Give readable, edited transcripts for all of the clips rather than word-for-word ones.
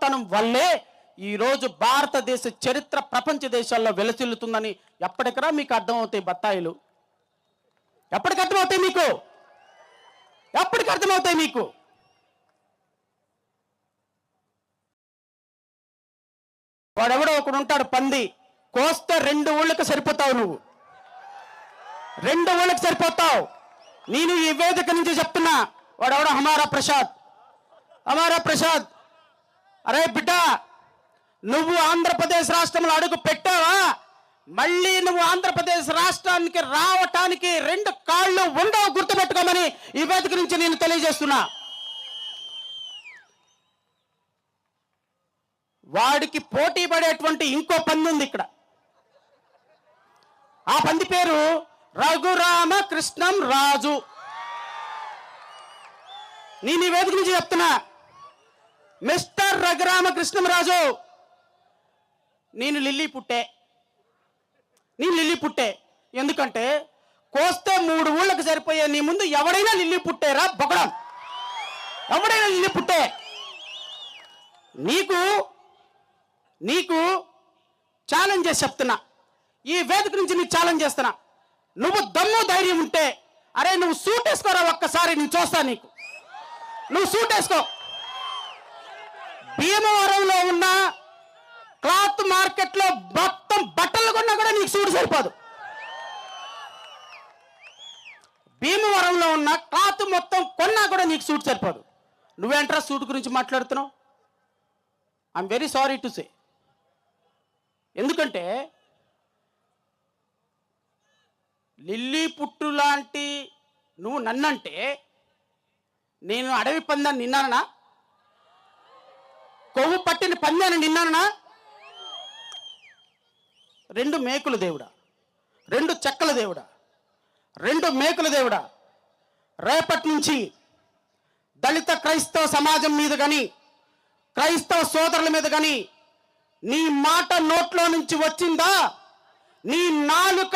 గొప్పతనం వల్లే ఈరోజు భారతదేశ చరిత్ర ప్రపంచ దేశాల్లో వెలసిల్లుతుందని ఎప్పటికరా మీకు అర్థమవుతాయి బత్తాయిలు? ఎప్పటికి అర్థమవుతాయి మీకు? ఎప్పటికి అర్థమవుతాయి మీకు? వాడెవడో ఒకడు ఉంటాడు పంది, కోస్తే 2 ఊళ్ళకి సరిపోతావు, నువ్వు 2 ఊళ్ళకి సరిపోతావు. నేను ఈ వేదిక నుంచి చెప్తున్నా, వాడెవడో హమారా ప్రసాద్, అరే బిడ్డ, నువ్వు ఆంధ్రప్రదేశ్ రాష్ట్రంలో అడుగు పెట్టావా, మళ్ళీ నువ్వు ఆంధ్రప్రదేశ్ రాష్ట్రానికి రావటానికి 2 కాళ్ళు ఉండవు, గుర్తుపెట్టుకోమని ఈ వేదిక నుంచి నేను తెలియజేస్తున్నా. వాడికి పోటీ పడేటువంటి ఇంకో పంది ఉంది ఇక్కడ. ఆ పంది పేరు రఘురామకృష్ణం రాజు. నేను ఈ వేదిక నుంచి చెప్తున్నా, మిస్టర్ రఘురామకృష్ణం రాజు, నేను లిల్లీ పుట్టే. ఎందుకంటే కోస్తే 3 ఊళ్ళకి సరిపోయే నీ ముందు ఎవడైనా లిల్లీ పుట్టేరా బొగడం? ఎవడైనా లిల్లీ పుట్టే. నీకు ఛాలెంజ్ చేసి చెప్తున్నా, ఈ వేదిక నుంచి నీకు ఛాలెంజ్ చేస్తున్నా. నువ్వు దమ్ము ధైర్యం ఉంటే, అరే నువ్వు సూట్ వేసుకోరా ఒక్కసారి, నేను చూస్తా నీకు. నువ్వు సూట్ వేసుకో. భీమవరంలో ఉన్న క్లాత్ మార్కెట్లో మొత్తం బట్టలు కొన్నా కూడా నీకు సూట్ సరిపోదు. భీమవరంలో ఉన్న క్లాత్ మొత్తం కొన్నా కూడా నీకు సూట్ సరిపోదు. నువ్వేంట్రా సూట్ గురించి మాట్లాడుతున్నావు? I'm very sorry to say. ఎందుకంటే లిల్లీ పుట్టు లాంటి నువ్వు నన్నంటే, నేను అడవి పందాన్ని నిన్నానా? కొవ్వు పట్టిన పందాన్ని నిన్నానా? 2 మేకుల దేవుడా, 2 చెక్కల దేవుడా, 2 మేకుల దేవుడా, రేపటి నుంచి దళిత క్రైస్తవ సమాజం మీద కానీ, క్రైస్తవ సోదరుల మీద కానీ నీ మాట నోట్లో నుంచి వచ్చిందా, నీ నాలుక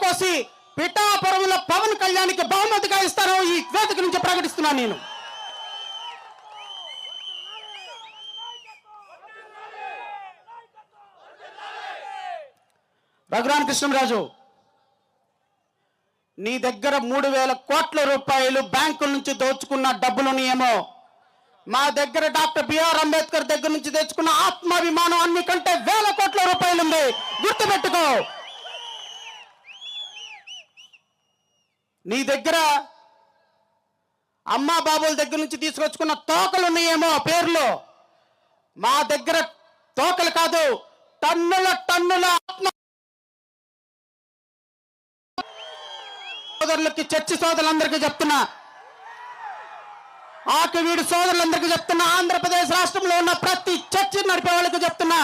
కోసి పిఠాపురంలో పవన్ కళ్యాణ్కి బహుమతిగా ఇస్తాను ఈ వేదిక నుంచి ప్రకటిస్తున్నాను నేను. రఘురామకృష్ణరాజు, నీ దగ్గర 3,000 కోట్ల రూపాయలు బ్యాంకుల నుంచి దోచుకున్న డబ్బులున్నాయేమో, మా దగ్గర డాక్టర్ బిఆర్ అంబేద్కర్ దగ్గర నుంచి తెచ్చుకున్న ఆత్మాభిమానం అన్నికంటే 1,000 కోట్ల రూపాయలు ఉంది, గుర్తుపెట్టుకో. నీ దగ్గర అమ్మా బాబుల దగ్గర నుంచి తీసుకొచ్చుకున్న తోకలు ఉన్నాయేమో పేర్లు, మా దగ్గర తోకలు కాదు, టన్నుల ఆత్మ. సోదరులకి, చర్చి సోదరులందరికీ చెప్తున్నా, ఆకివీడు సోదరులందరికీ చెప్తున్నా, ఆంధ్రప్రదేశ్ రాష్ట్రంలో ఉన్న ప్రతి చర్చి నడిపే వాళ్ళకి చెప్తున్నా,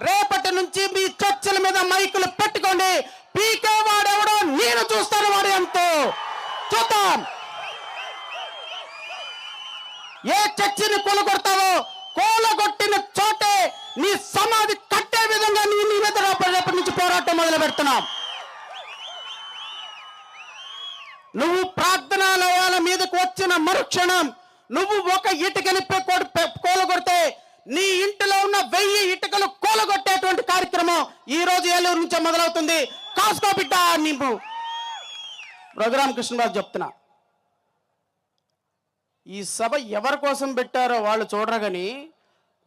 రేపటి నుంచి మీ చర్చిల మీద మైకులు పెట్టుకోండి. పీకే వాడెవడో నేను చూస్తాను, వాడు ఎంతో చూద్దాం. ఏ చర్చిని కూలగొడతావో, కూలగొట్టిన చోటే నీ సమాధి కట్టే విధంగా నీ మీద రేపటి నుంచి పోరాటం మొదలు పెడుతున్నాం. నువ్వు ప్రార్థనాలయాల మీదకు వచ్చిన మరుక్షణం నువ్వు ఒక ఇటుకని కూలగొడితే నీ ఇంటిలో ఉన్న 1000 ఇటుకలు కూలగొట్టేటువంటి కార్యక్రమం ఈ రోజు ఏలూరు నుంచే మొదలవుతుంది. కాసుకో బిడ్డ. నీవు రఘురామకృష్ణరాజు చెప్తున్నా, ఈ సభ ఎవరి కోసం పెట్టారో వాళ్ళు చూడరు కానీ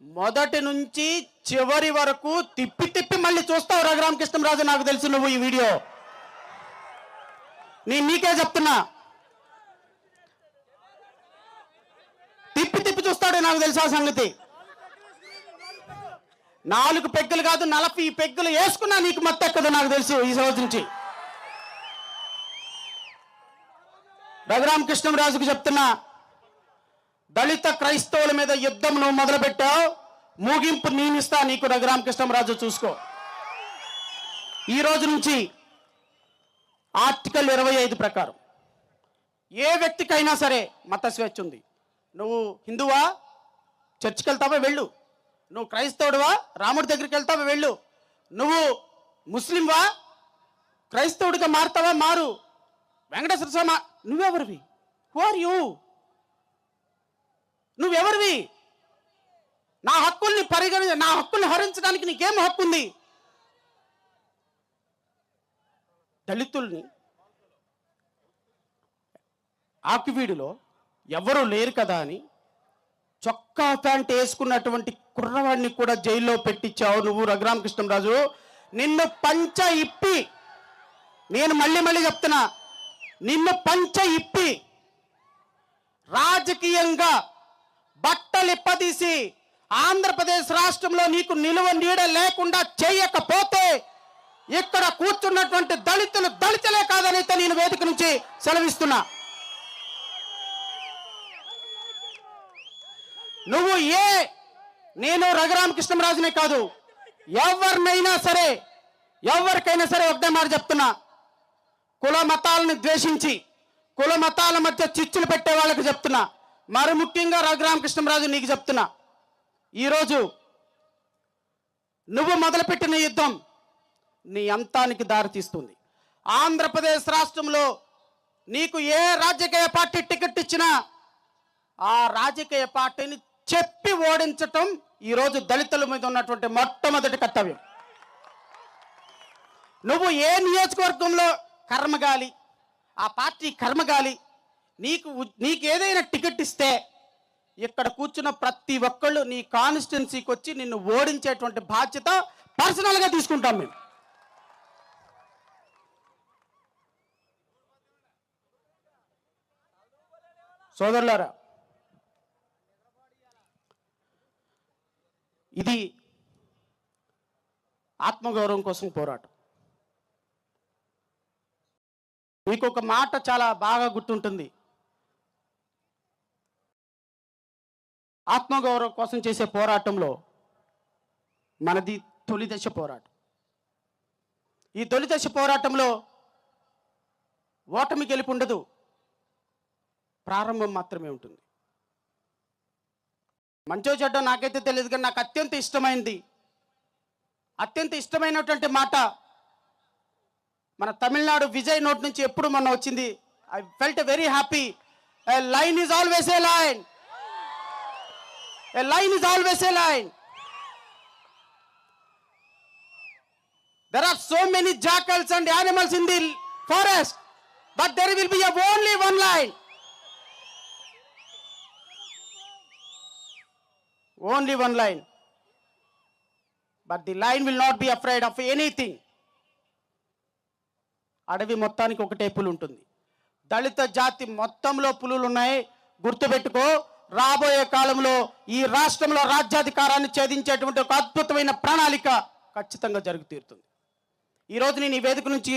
మొదటి నుంచి చివరి వరకు తిప్పి మళ్ళీ చూస్తావు రఘురామకృష్ణరాజు. నాకు తెలుసు నువ్వు ఈ వీడియో నీకే చెప్తున్నా, తిప్పి చూస్తాడు, నాకు తెలుసు ఆ సంగతి. 4 పెగ్గులు కాదు 40 పెగ్గులు వేసుకున్నా నీకు మత్తెక్కదు, నాకు తెలుసు ఈ రోజు నుంచి. రఘురామకృష్ణరాజుకు చెప్తున్నా, దళిత క్రైస్తవుల మీద యుద్ధం నువ్వు మొదలు పెట్టావు, ముగింపు నేనిస్తా నీకు. రఘురామకృష్ణరాజు చూసుకో. ఈ రోజు నుంచి ఆర్టికల్ 25 ప్రకారం ఏ వ్యక్తికైనా సరే మత స్వేచ్ఛ ఉంది. నువ్వు హిందువా, చర్చికి వెళ్తావా వెళ్ళు. నువ్వు క్రైస్తవుడువా, రాముడి దగ్గరికి వెళ్తావా వెళ్ళు. నువ్వు ముస్లింవా, క్రైస్తవుడిగా మారుతావా మారు. వెంకటేశ్వర స్వామి, నువ్వెవరివి? Who are you? నువ్వెవరివి? నా హక్కుల్ని హరించడానికి నీకేం హక్కు ఉంది? దళితుల్ని ఆకివీడులో ఎవరు లేరు కదా అని చొక్కా ప్యాంట్ వేసుకున్నటువంటి కుర్రవాడిని కూడా జైల్లో పెట్టించావు నువ్వు రఘురామకృష్ణంరాజు. నిన్ను పంచ ఇప్పి, నేను మళ్ళీ చెప్తున్నా, నిన్ను పంచ ఇప్పి రాజకీయంగా బట్టలిప్పదీసి ఆంధ్రప్రదేశ్ రాష్ట్రంలో నీకు నిలువ నీడ లేకుండా చేయకపోతే ఇక్కడ కూర్చున్నటువంటి దళితులే కాదనైతే నేను వేదిక నుంచి సెలవిస్తున్నా. నువ్వు నేను రఘురామకృష్ణంరాజునే కాదు, ఎవరికైనా సరే ఒకటే మాట చెప్తున్నా, కుల మతాలను ద్వేషించి కుల మతాల మధ్య చిచ్చులు పెట్టే వాళ్ళకి చెప్తున్నా, మరి ముఖ్యంగా రఘురామకృష్ణంరాజు నీకు చెప్తున్నా, ఈరోజు నువ్వు మొదలుపెట్టిన యుద్ధం నీ అంతానికి దారితీస్తుంది. ఆంధ్రప్రదేశ్ రాష్ట్రంలో నీకు ఏ రాజకీయ పార్టీ టికెట్ ఇచ్చినా ఆ రాజకీయ పార్టీని చెప్పి ఓడించటం ఈరోజు దళితుల మీద ఉన్నటువంటి మొట్టమొదటి కర్తవ్యం. నువ్వు ఏ నియోజకవర్గంలో కర్మగాలి, ఆ పార్టీ కర్మగాలి, నీకు ఏదైనా టికెట్ ఇస్తే ఇక్కడ కూర్చున్న ప్రతి ఒక్కళ్ళు నీ కాన్స్టిట్యున్సీకి వచ్చి నిన్ను ఓడించేటువంటి బాధ్యత పర్సనల్గా తీసుకుంటాం మేము. సోదరులారా, ఇది ఆత్మగౌరవం కోసం పోరాటం. మీకు ఒక మాట చాలా బాగా గుర్తుంటుంది, ఆత్మగౌరవం కోసం చేసే పోరాటంలో మనది తొలి దశ పోరాటం. ఈ తొలి దశ పోరాటంలో ఓటమి గెలుపు ఉండదు, ప్రారంభం మాత్రమే ఉంటుంది. మంచో చెడ్డో నాకైతే తెలియదు, కానీ నాకు అత్యంత ఇష్టమైనటువంటి మాట మన తమిళనాడు విజయ్ నోట్ నుంచి ఎప్పుడు మొన్న వచ్చింది. I felt very happy. A line is always a line, A line is always a line. There are so many jackals and animals in the forest, but there will be only one line. Only one line. But the line will not be afraid of anything. అడవి మొత్తానికి ఒకటే పులి ఉంటుంది. దళిత జాతి మొత్తంలో పులులు ఉన్నాయి. గుర్తుపెట్టుకో, రాబోయే కాలంలో ఈ రాష్ట్రంలో రాజ్యాధికారాన్ని ఛేదించేటువంటి ఒక అద్భుతమైన ప్రణాళిక ఖచ్చితంగా జరుగు తీరుతుంది. ఈరోజు నేను ఈ వేదిక నుంచి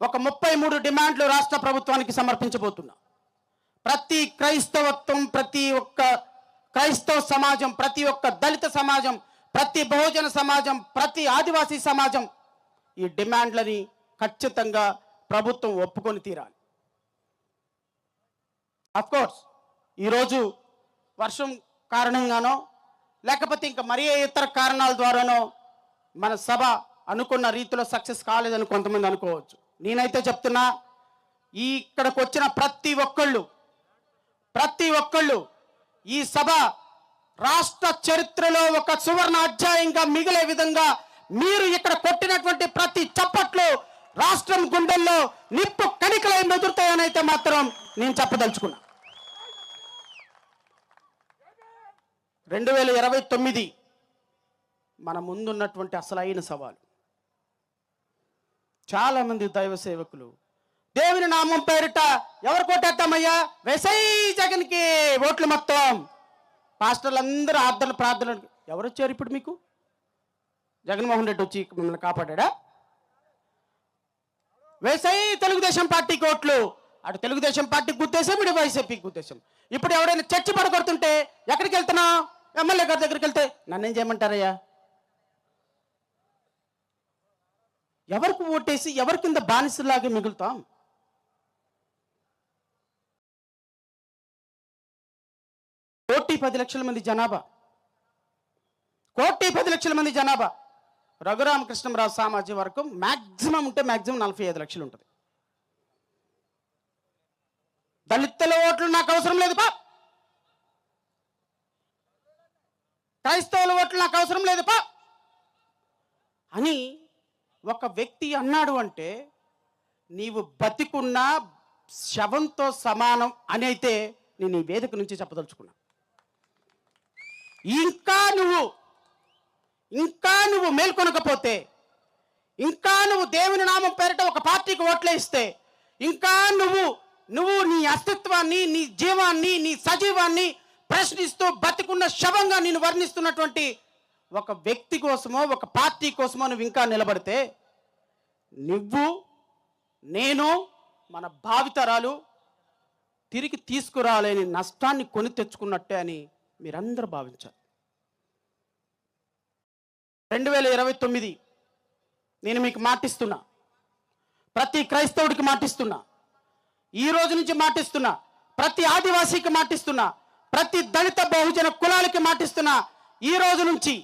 ఒక 33 డిమాండ్లు రాష్ట్ర ప్రభుత్వానికి సమర్పించబోతున్నా. ప్రతి క్రైస్తవత్వం, ప్రతి ఒక్క క్రైస్తవ సమాజం, ప్రతి ఒక్క దళిత సమాజం, ప్రతి బహుజన సమాజం, ప్రతి ఆదివాసీ సమాజం ఈ డిమాండ్లని ఖచ్చితంగా ప్రభుత్వం ఒప్పుకొని తీరాలి. అఫ్కోర్స్ ఈరోజు వర్షం కారణంగానో లేకపోతే ఇంకా మరీ ఇతర కారణాల ద్వారానో మన సభ అనుకున్న రీతిలో సక్సెస్ కాలేదని కొంతమంది అనుకోవచ్చు. నేనైతే చెప్తున్నా, ఇక్కడికి వచ్చిన ప్రతి ఒక్కళ్ళు ఈ సభ రాష్ట్ర చరిత్రలో ఒక సువర్ణ అధ్యాయంగా మిగిలే విధంగా మీరు ఇక్కడ కొట్టినటువంటి ప్రతి చప్పట్లు రాష్ట్రం గుండెల్లో నిప్పు కణికలై మెదురుతాయని అయితే మాత్రం నేను చెప్పదలుచుకున్నా. 2029 మన ముందున్నటువంటి అసలైన సవాలు. చాలా మంది దైవ సేవకులు దేవుని నామం పేరిట ఎవరు కొట్టేద్దామయ్యా, వెసై జగన్కి ఓట్లు మొత్తం, పాస్టర్లు అందరూ ఆర్దలు ప్రార్థనలు. ఎవరు వచ్చారు ఇప్పుడు మీకు? జగన్మోహన్ రెడ్డి వచ్చి మిమ్మల్ని కాపాడా? వేసై తెలుగుదేశం పార్టీకి ఓట్లు, అటు తెలుగుదేశం పార్టీకి గుద్దేశం, ఇటు వైసీపీకి గుద్దేశం. ఇప్పుడు ఎవరైనా చర్చ పడగొడుతుంటే ఎక్కడికి వెళ్తున్నావు? ఎమ్మెల్యే గారి దగ్గరికి వెళ్తే నన్నేం చేయమంటారయ్యా? ఎవరికి ఓటేసి ఎవరి కింద బానిసలాగా మిగులుతాం? కోటి 10 లక్షల మంది జనాభా. రఘురామకృష్ణంరాజు సామాజిక వర్గం మ్యాక్సిమం 45 లక్షలు ఉంటుంది. దళితుల ఓట్లు నాకు అవసరం లేదు బా. క్రైస్తవుల ఓట్లు నాకు అవసరం లేదు పా అని ఒక వ్యక్తి అన్నాడు అంటే నీవు బతికున్న శవంతో సమానం అని అయితే నేను ఈ వేదిక నుంచి చెప్పదలుచుకున్నా. ఇంకా నువ్వు మేల్కొనకపోతే, ఇంకా నువ్వు దేవుని నామం పేరిట ఒక పార్టీకి ఓట్లే ఇస్తే, ఇంకా నువ్వు నీ అస్తిత్వాన్ని, నీ జీవాన్ని, నీ సజీవాన్ని ప్రశ్నిస్తూ బతికున్న శవంగా నేను వర్ణిస్తున్నటువంటి ఒక వ్యక్తి కోసమో ఒక పార్టీ కోసమో నువ్వు ఇంకా నిలబడితే నువ్వు, నేను, మన భావితరాలు తిరిగి తీసుకురాలేని నష్టాన్ని కొని తెచ్చుకున్నట్టే అని మీరందరూ భావించారు. 2029 నేను మీకు మాటిస్తున్నా, ప్రతి క్రైస్తవుడికి మాటిస్తున్నా, ఈ రోజు నుంచి మాటిస్తున్నా, ప్రతి ఆదివాసీకి మాటిస్తున్నా, ప్రతి దళిత బహుజన కులాలకి మాటిస్తున్నా. ఈ రోజు నుంచి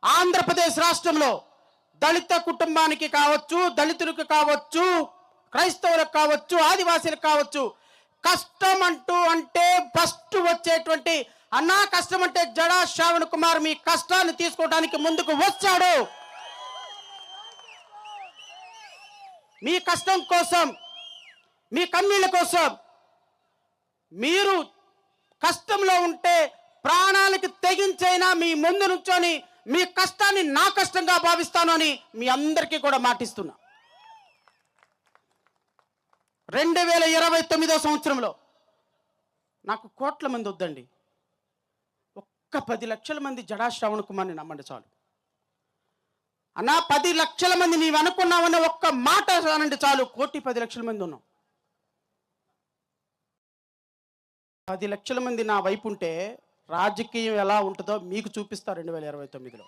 ఆంధ్రప్రదేశ్ రాష్ట్రంలో దళిత కుటుంబానికి కావచ్చు, దళితులకు కావచ్చు, క్రైస్తవులకు కావచ్చు, ఆదివాసీలకు కావచ్చు, కష్టం అంటే ఫస్ట్ వచ్చేటువంటి అన్నా కష్టం అంటే జడా శ్రావణ్ కుమార్ మీ కష్టాన్ని తీసుకోవడానికి ముందుకు వచ్చాడు. మీ కష్టం కోసం, మీ కన్నీళ్ళ కోసం, మీరు కష్టంలో ఉంటే ప్రాణాలకి తెగించైనా మీ ముందు నుంచొని మీ కష్టాన్ని నా కష్టంగా భావిస్తాను అని మీ అందరికీ కూడా మాటిస్తున్నా. 2029 సంవత్సరంలో నాకు కోట్ల మంది వద్దండి, ఒక్క 10 లక్షల మంది జడా శ్రావణ్ కుమార్ని నమ్మండి చాలు. అన్నా 10 లక్షల మంది నీవు అనుకున్నావన్న ఒక్క మాట అనండి చాలు. 1,10,00,000 మంది ఉన్నాం. 10 లక్షల మంది నా వైపు ఉంటే రాజకీయం ఎలా ఉంటుందో మీకు చూపిస్తా 2029లో.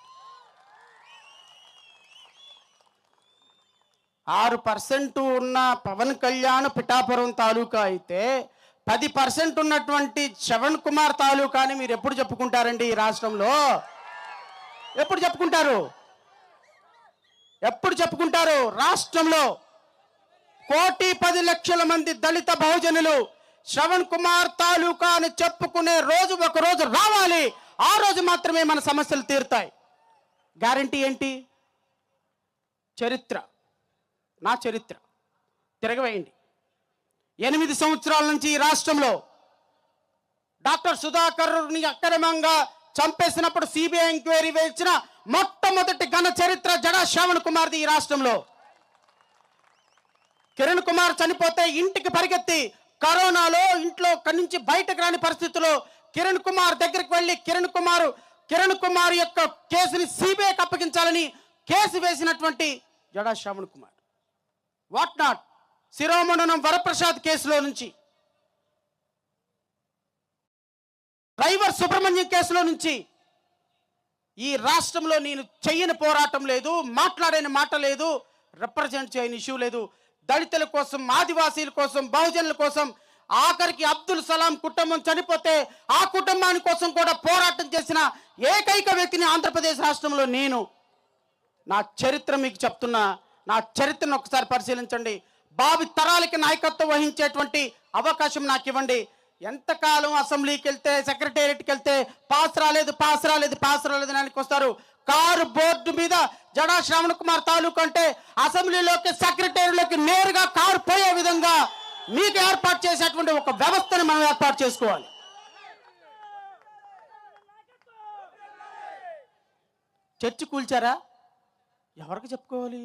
6% ఉన్న పవన్ కళ్యాణ్ పిఠాపురం తాలూకా అయితే 10% ఉన్నటువంటి శ్రవణ్ కుమార్ తాలూకాని మీరు ఎప్పుడు చెప్పుకుంటారండి? ఈ రాష్ట్రంలో ఎప్పుడు చెప్పుకుంటారు? ఎప్పుడు చెప్పుకుంటారు? రాష్ట్రంలో 1,10,00,000 మంది దళిత బహుజనులు శ్రవణ్ కుమార్ తాలూకా అని చెప్పుకునే రోజు ఒక రోజు రావాలి. ఆ రోజు మాత్రమే మన సమస్యలు తీరుతాయి. గ్యారంటీ ఏంటి? చరిత్ర, నా చరిత్ర తిరగవేయండి. 8 సంవత్సరాల నుంచి ఈ రాష్ట్రంలో డాక్టర్ సుధాకర్ని అక్రమంగా చంపేసినప్పుడు సిబిఐ ఎంక్వైరీ వేసిన మొట్టమొదటి ఘన చరిత్ర జడా శ్రావణ్ కుమార్ది ఈ రాష్ట్రంలో. కిరణ్ కుమార్ చనిపోతే ఇంటికి పరిగెత్తి కరోనాలో ఇంట్లో నుంచి బయటకు రాని పరిస్థితుల్లో కిరణ్ కుమార్ దగ్గరికి వెళ్ళి కిరణ్ కుమార్ యొక్క కేసుని సిబిఐకి అప్పగించాలని కేసు వేసినటువంటి జడా శ్రావణ్ కుమార్. వాట్ నాట్ శిరోమండనం వరప్రసాద్ కేసులో నుంచి, డ్రైవర్ సుబ్రహ్మణ్యం కేసులో నుంచి ఈ రాష్ట్రంలో నేను చెయ్యని పోరాటం లేదు, మాట్లాడని మాట లేదు, రిప్రజెంట్ చేయని ఇష్యూ లేదు. దళితుల కోసం, ఆదివాసీల కోసం, బహుజనుల కోసం, ఆఖరికి అబ్దుల్ సలాం కుటుంబం చనిపోతే ఆ కుటుంబాని కోసం కూడా పోరాటం చేసిన ఏకైక వ్యక్తిని ఆంధ్రప్రదేశ్ రాష్ట్రంలో నేను. నా చరిత్ర మీకు చెప్తున్నా, నా చరిత్రను ఒకసారి పరిశీలించండి. భావి తరాలకి నాయకత్వం వహించేటువంటి అవకాశం నాకు ఇవ్వండి. ఎంతకాలం అసెంబ్లీకి వెళ్తే, సెక్రటేరియట్కి వెళ్తే పాస్ రాలేదు అని వస్తారు. కారు బోర్డు మీద జడా శ్రావణ్ కుమార్ తాలూకా అంటే అసెంబ్లీలోకి, సెక్రటేరియట్లోకి నేరుగా కారు పోయే విధంగా మీకు ఏర్పాటు చేసేటువంటి ఒక వ్యవస్థను మనం ఏర్పాటు చేసుకోవాలి. చర్చి కూల్చారా? ఎవరికి చెప్పుకోవాలి?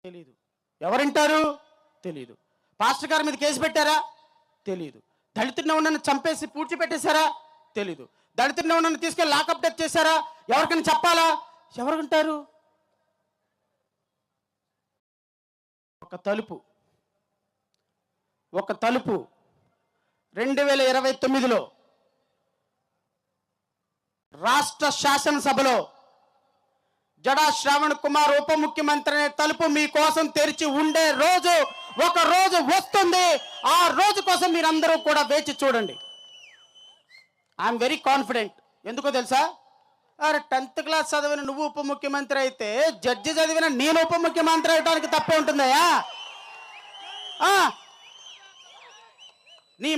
తెలీదు. ఎవరింటారు? తెలీదు. పాస్టర్ గారి మీద కేసు పెట్టారా? తెలీదు. దళితుడిని ఉన్నను చంపేసి పూడ్చిపెట్టేశారా? తెలీదు. దళితుడిని ఉన్నను తీసుకెళ్ళి లాకప్ డెత్ చేశారా? ఎవరికైనా చెప్పాలా? ఎవరుంటారు? ఒక తలుపు 2029లో రాష్ట్ర శాసనసభలో జడా శ్రావణ్ కుమార్ ఉప ముఖ్యమంత్రి అనే తలుపు మీకోసం తెరిచి ఉండే రోజు ఒక రోజు వస్తుంది. ఆ రోజు కోసం మీరందరూ కూడా వేచి చూడండి. I'm very confident. ఎందుకో తెలుసా? అరే 10th క్లాస్ చదివిన నువ్వు ఉప ముఖ్యమంత్రి అయితే జడ్జి చదివిన నేను ఉప ముఖ్యమంత్రి అవడానికి తప్పే ఉంటుందయా? నీ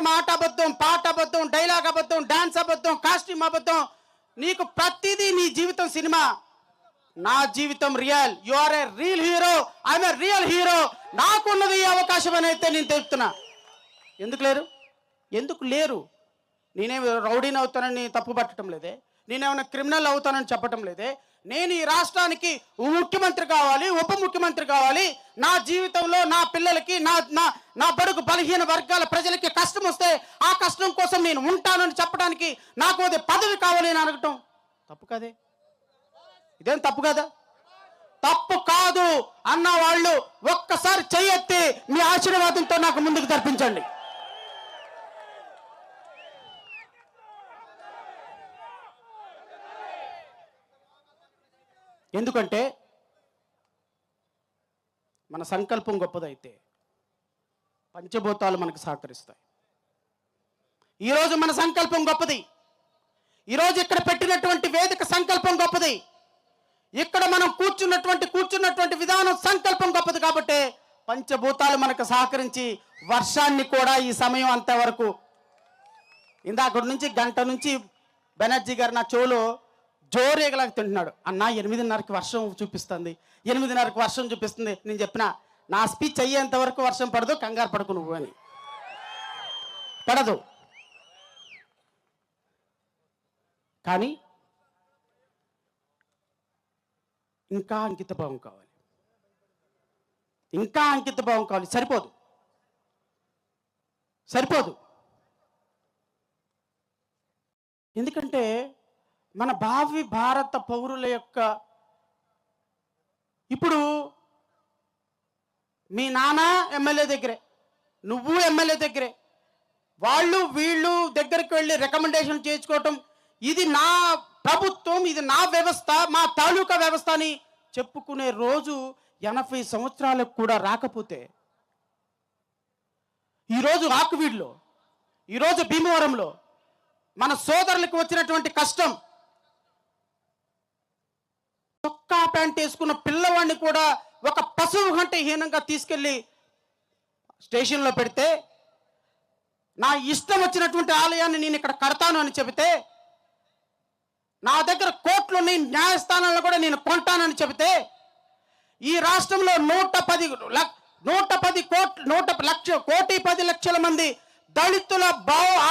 మాట అబద్ధం, పాట అబద్ధం, డైలాగ్ అబద్ధం, డాన్స్ అబద్ధం, కాస్ట్యూమ్ అబద్ధం, నీకు ప్రతిదీ నీ జీవితం సినిమా. నా జీవితం real. You are a real hero, I'm a real hero. నాకున్నది ఈ అవకాశం అని అయితే నేను చెప్తున్నా. ఎందుకు లేరు? నేనేమి రౌడీని అవుతానని తప్పు పట్టడం లేదే, నేనేమైనా క్రిమినల్ అవుతానని చెప్పటం లేదే. నేను ఈ రాష్ట్రానికి ముఖ్యమంత్రి కావాలి, ఉప ముఖ్యమంత్రి కావాలి, నా జీవితంలో నా పిల్లలకి, నా బడుగు బలహీన వర్గాల ప్రజలకి కష్టం వస్తే ఆ కష్టం కోసం నేను ఉంటానని చెప్పడానికి నాకు అది పదవి కావాలి అని అడగటం తప్పు కదే? ఇదేం తప్పు కదా? తప్పు కాదు అన్న వాళ్ళు ఒక్కసారి చెయ్యెత్తి మీ ఆశీర్వాదంతో నాకు ముందుకు తెప్పించండి. ఎందుకంటే మన సంకల్పం గొప్పదైతే పంచభూతాలు మనకు సహకరిస్తాయి. ఈరోజు మన సంకల్పం గొప్పది. ఈరోజు ఇక్కడ పెట్టినటువంటి వేదిక సంకల్పం గొప్పది. ఇక్కడ మనం కూర్చున్నటువంటి విధానం సంకల్పం గొప్పది. కాబట్టి పంచభూతాలు మనకు సహకరించి వర్షాన్ని కూడా ఈ సమయం అంతవరకు, ఇందాక నుంచి గంట నుంచి బెనర్జీ గారు నా చెవులో జోరేగలాగా తింటున్నాడు. అన్న 8:30కి వర్షం చూపిస్తుంది, 8:30కి వర్షం చూపిస్తుంది. నేను చెప్పిన నా స్పీచ్ అయ్యేంత వరకు వర్షం పడదు, కంగారు పడకు నువ్వు అని. పడదు. కానీ ఇంకా అంకితభావం కావాలి, ఇంకా అంకితభావం కావాలి. సరిపోదు. ఎందుకంటే మన భావి భారత పౌరుల యొక్క, ఇప్పుడు మీ నాన్న ఎమ్మెల్యే దగ్గరే, నువ్వు ఎమ్మెల్యే దగ్గరే, వాళ్ళు వీళ్ళు దగ్గరికి వెళ్ళి రికమెండేషన్ చేసుకోవటం, ఇది నా ప్రభుత్వం, ఇది నా వ్యవస్థ, మా తాలూకా వ్యవస్థ అని చెప్పుకునే రోజు 80 సంవత్సరాలకు కూడా రాకపోతే, ఈరోజు ఆకువీడులో, ఈరోజు భీమవరంలో మన సోదరులకు వచ్చినటువంటి కష్టం, చొక్కా ప్యాంట్ వేసుకున్న పిల్లవాడిని కూడా ఒక పశువు కంటే హీనంగా తీసుకెళ్లి స్టేషన్లో పెడితే, నా ఇష్టం వచ్చినటువంటి ఆలయాన్ని నేను ఇక్కడ కడతాను అని చెబితే, నా దగ్గర కోట్లుని న్యాయస్థానాల్లో కూడా నేను కొంటానని చెబితే, ఈ రాష్ట్రంలో 110 లక్షల మంది దళితుల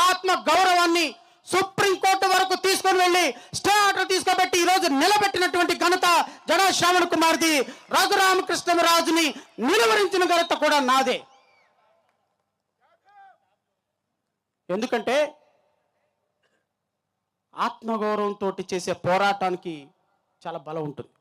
ఆత్మ గౌరవాన్ని సుప్రీంకోర్టు వరకు తీసుకొని వెళ్ళి స్టే ఆర్డర్ తీసుకోబెట్టి ఈరోజు నిలబెట్టినటువంటి ఘనత జడా శ్రావణ్ కుమార్ది. రఘురామకృష్ణరాజుని నిలువరించిన ఘనత కూడా నాదే. ఎందుకంటే ఆత్మగౌరవంతో చేసే పోరాటానికి చాలా బలం ఉంటుంది.